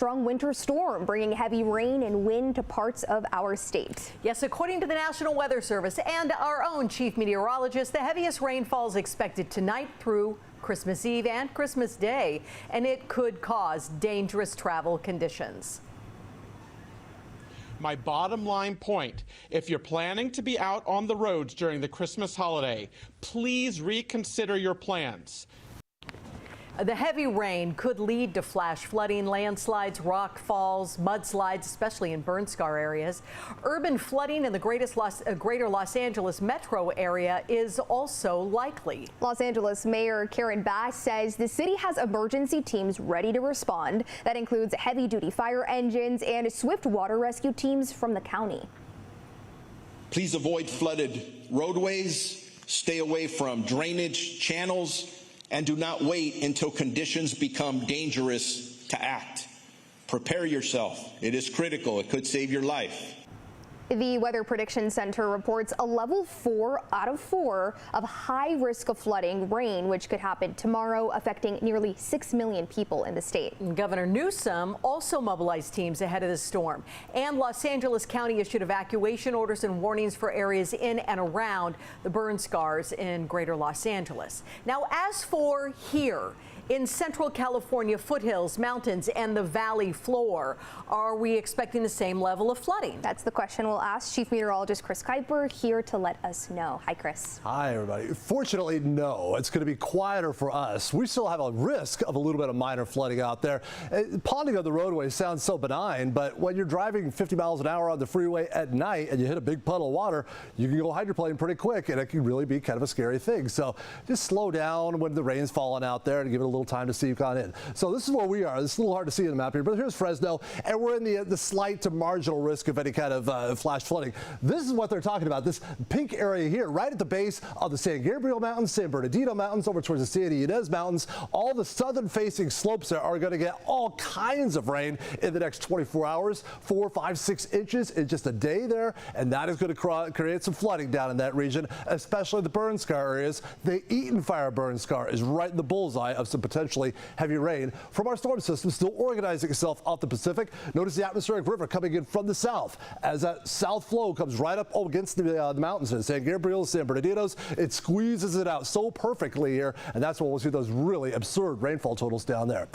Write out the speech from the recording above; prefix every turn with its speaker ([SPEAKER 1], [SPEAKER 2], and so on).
[SPEAKER 1] Strong winter storm bringing heavy rain and wind to parts of our state.
[SPEAKER 2] Yes, according to the National Weather Service and our own chief meteorologist, the heaviest rainfall is expected tonight through Christmas Eve and Christmas Day, and it could cause dangerous travel conditions.
[SPEAKER 3] My bottom line point, if you're planning to be out on the roads during the Christmas holiday, please reconsider your plans.
[SPEAKER 2] The heavy rain could lead to flash flooding, landslides, rock falls, mudslides, especially in burn scar areas. Urban flooding in the greater Los Angeles metro area is also likely.
[SPEAKER 1] Los Angeles Mayor Karen Bass says the city has emergency teams ready to respond. That includes heavy-duty fire engines and swift water rescue teams from the county.
[SPEAKER 4] Please avoid flooded roadways, stay away from drainage channels, and do not wait until conditions become dangerous to act. Prepare yourself. It is critical. It could save your life.
[SPEAKER 1] The Weather Prediction Center reports a level 4 out of 4 of high risk of flooding rain, which could happen tomorrow, affecting nearly 6 million people in the state.
[SPEAKER 2] Governor Newsroom also mobilized teams ahead of the storm, and Los Angeles County issued evacuation orders and warnings for areas in and around the burn scars in greater Los Angeles. Now, as for here, in Central California foothills, mountains, and the valley floor, are we expecting the same level of flooding?
[SPEAKER 1] That's the question we'll ask Chief Meteorologist Chris Kuiper here to let us know. Hi, Chris.
[SPEAKER 5] Hi, everybody. Fortunately, no. It's going to be quieter for us. We still have a risk of a little bit of minor flooding out there. Ponding on the roadway sounds so benign, but when you're driving 50 miles an hour on the freeway at night and you hit a big puddle of water, you can go hydroplane pretty quick, and it can really be kind of a scary thing. So just slow down when the rain's falling out there and give it a little time to see you've gone in. So this is where we are. It's a little hard to see in the map here, but here's Fresno, and we're in the slight to marginal risk of any kind of flash flooding. This is what they're talking about, this pink area here, right at the base of the San Gabriel Mountains, San Bernardino Mountains, over towards the San Ynez Mountains. All the southern-facing slopes there are going to get all kinds of rain in the next 24 hours, 4, 5, 6 inches in just a day there, and that is going to create some flooding down in that region, especially the burn scar areas. The Eaton Fire burn scar is right in the bullseye of some potentially heavy rain from our storm system still organizing itself off the Pacific. Notice the atmospheric river coming in from the south. As that south flow comes right up against the mountains in San Gabriel, San Bernardino's, it squeezes it out so perfectly here, and that's when we'll see those really absurd rainfall totals down there.